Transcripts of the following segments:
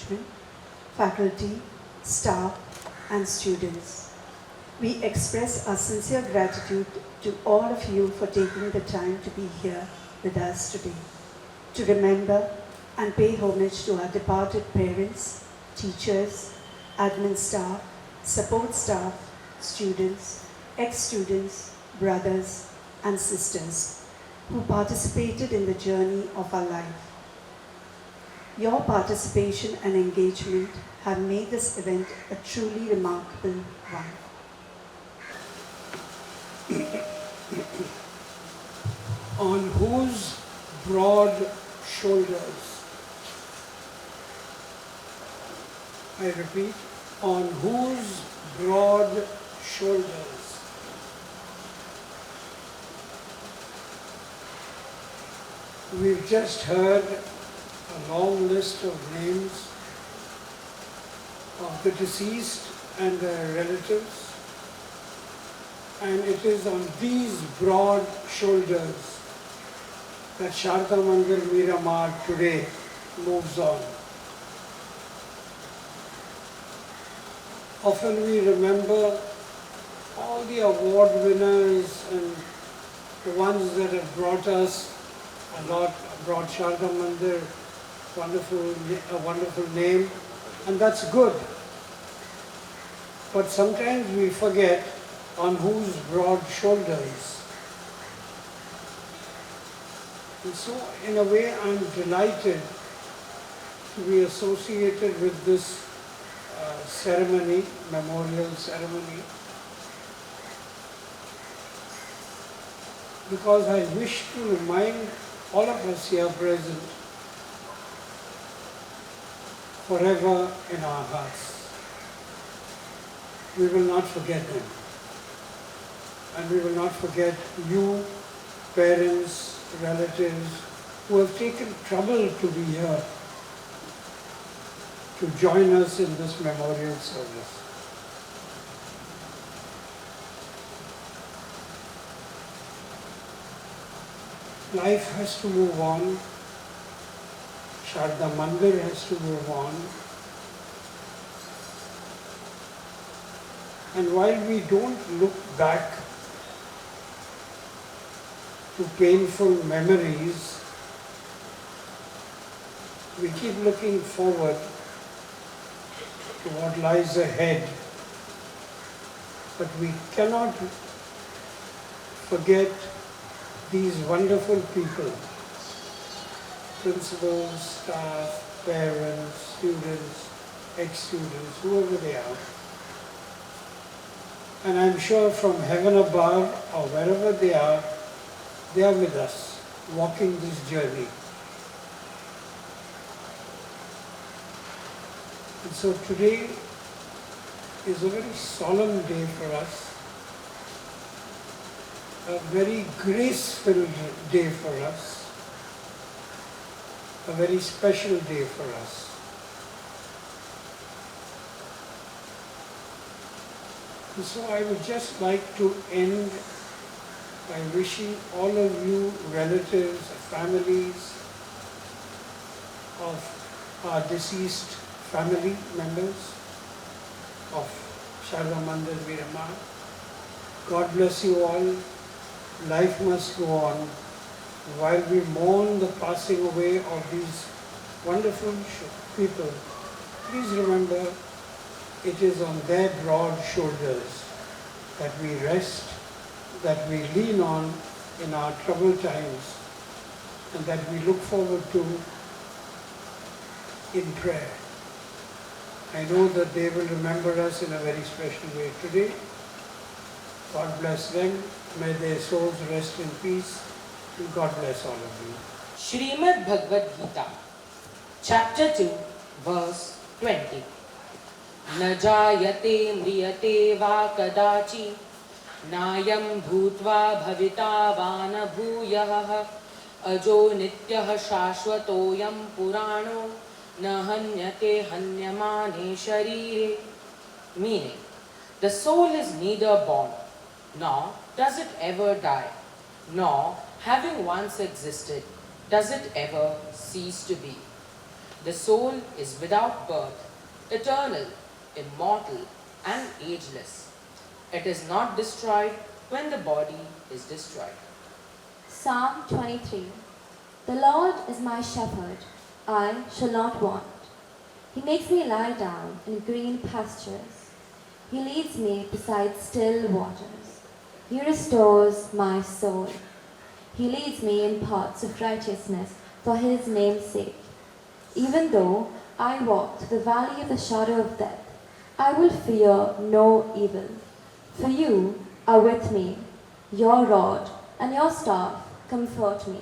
management, faculty, staff, and students. We express our sincere gratitude to all of you for taking the time to be here with us today, to remember and pay homage to our departed parents, teachers, admin staff, support staff, students, ex-students, brothers, and sisters who participated in the journey of our life. Your participation and engagement have made this event a truly remarkable one. On whose broad shoulders, I repeat, on whose broad shoulders we've just heard a long list of names of the deceased and their relatives, and it is on these broad shoulders that Sharada Mandir Miramar today moves on. Often we remember all the award winners and the ones that have brought us a lot, brought Sharada Mandir a wonderful name, and that's good. But sometimes we forget on whose broad shoulders. And so, in a way, I'm delighted to be associated with this ceremony, memorial ceremony, because I wish to remind all of us here present forever in our hearts. We will not forget them. And we will not forget you, parents, relatives, who have taken trouble to be here, to join us in this memorial service. Life has to move on. Sharada Mandir has to move on. And while we don't look back to painful memories, we keep looking forward to what lies ahead. But we cannot forget these wonderful people, principals, staff, parents, students, ex-students, whoever they are. And I'm sure from heaven above or wherever they are with us, walking this journey. And so today is a very solemn day for us, a very grace-filled day for us, a very special day for us. And so I would just like to end by wishing all of you relatives, families of our deceased family members of Sharada Mandir Miramar, God bless you all. Life must go on. While we mourn the passing away of these wonderful people, please remember it is on their broad shoulders that we rest, that we lean on in our troubled times, and that we look forward to in prayer. I know that they will remember us in a very special way today. God bless them. May their souls rest in peace. And God bless all of you. Srimad Bhagavad Gita, Chapter 2, Verse 20. Na jayate mriyate va kadachi nayam bhutva bhavita vana bhuyah ajo nityah shashvatoyam purano na hanyate hanyamane sharire. Meaning, the soul is neither born, nor does it ever die, nor, having once existed, does it ever cease to be. The soul is without birth, eternal, immortal, and ageless. It is not destroyed when the body is destroyed. Psalm 23. The Lord is my shepherd, I shall not want. He makes me lie down in green pastures. He leads me beside still waters. He restores my soul. He leads me in paths of righteousness for his name's sake. Even though I walk through the valley of the shadow of death, I will fear no evil. For you are with me. Your rod and your staff comfort me.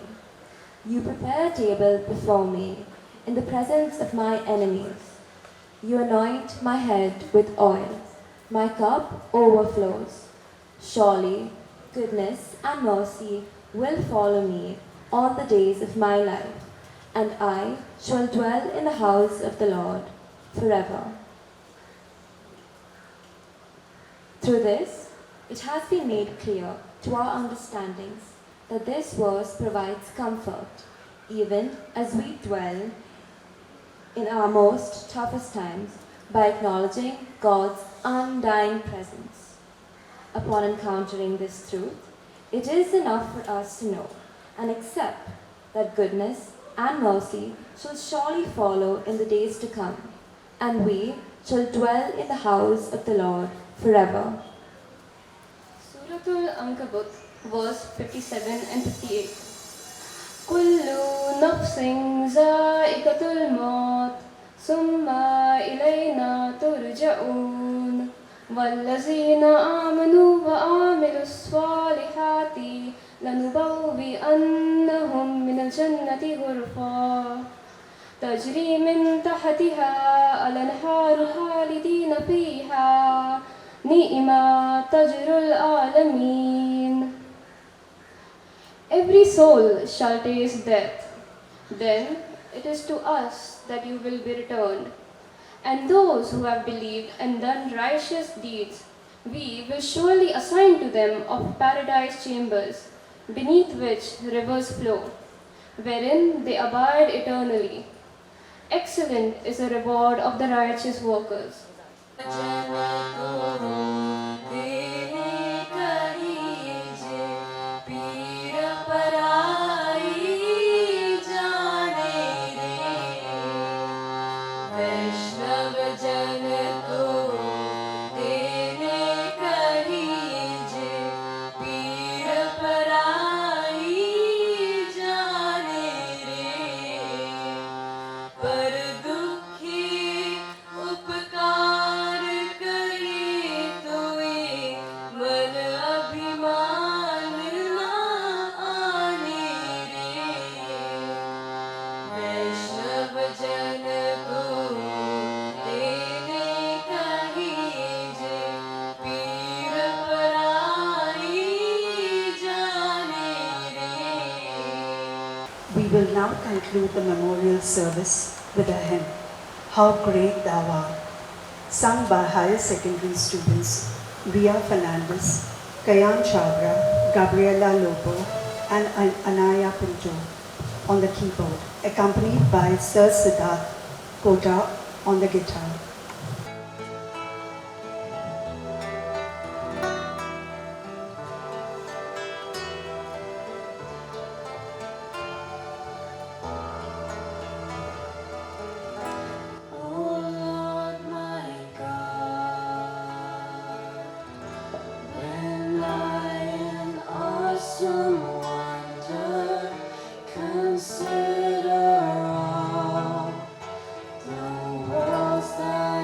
You prepare a table before me in the presence of my enemies. You anoint my head with oil. My cup overflows. Surely goodness and mercy will follow me all the days of my life, and I shall dwell in the house of the Lord forever. Through this, it has been made clear to our understandings that this verse provides comfort, even as we dwell in our most toughest times by acknowledging God's undying presence. Upon encountering this truth, it is enough for us to know and accept that goodness and mercy shall surely follow in the days to come, and we shall dwell in the house of the Lord forever. Suratul Ankabut, verse 57 and 58. Kullu nafsin za'iqatul maut, summa ilayna turja'un. Wallazina amanu wa amilus salihati لنبوئنهم من الجنة غرفا تجري من تحتها الأنهار خالدين فيها نعم أجر العالمين. Every soul shall taste death. Then it is to us that you will be returned. And those who have believed and done righteous deeds, we will surely assign to them of paradise chambers, beneath which rivers flow, wherein they abide eternally. Excellent is the reward of the righteous workers. We will now conclude the memorial service with a hymn, How Great Thou Art, sung by higher secondary students Ria Fernandez, Kayan Chabra, Gabriela Lobo, and Anaya Pinto on the keyboard, accompanied by Sir Siddharth Kota on the guitar. Consider all the worlds that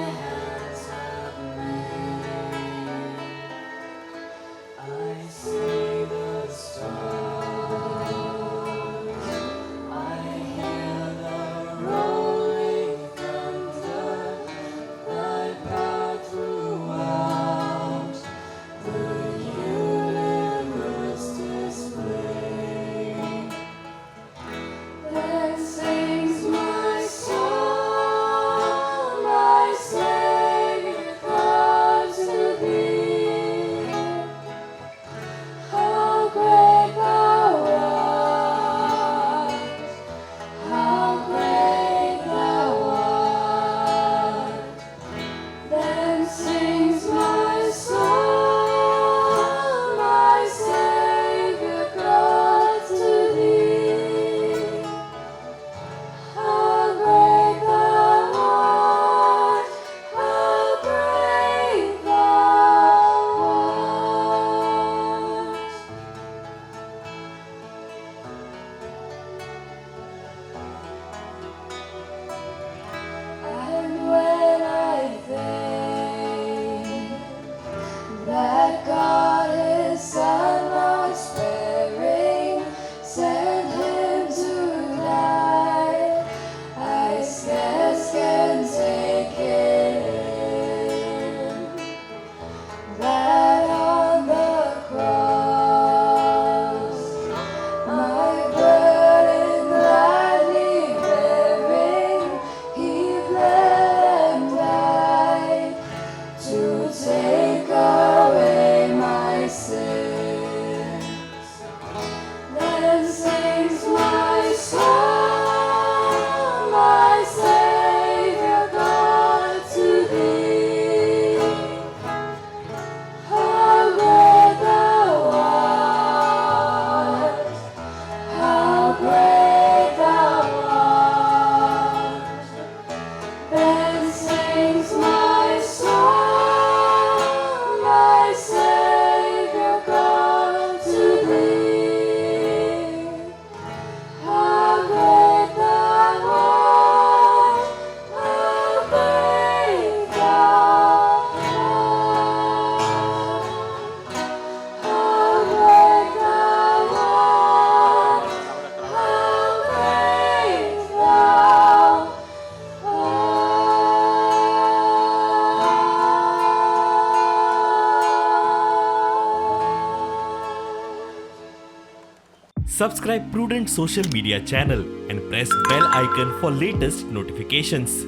Subscribe Prudent social media channel and press bell icon for latest notifications.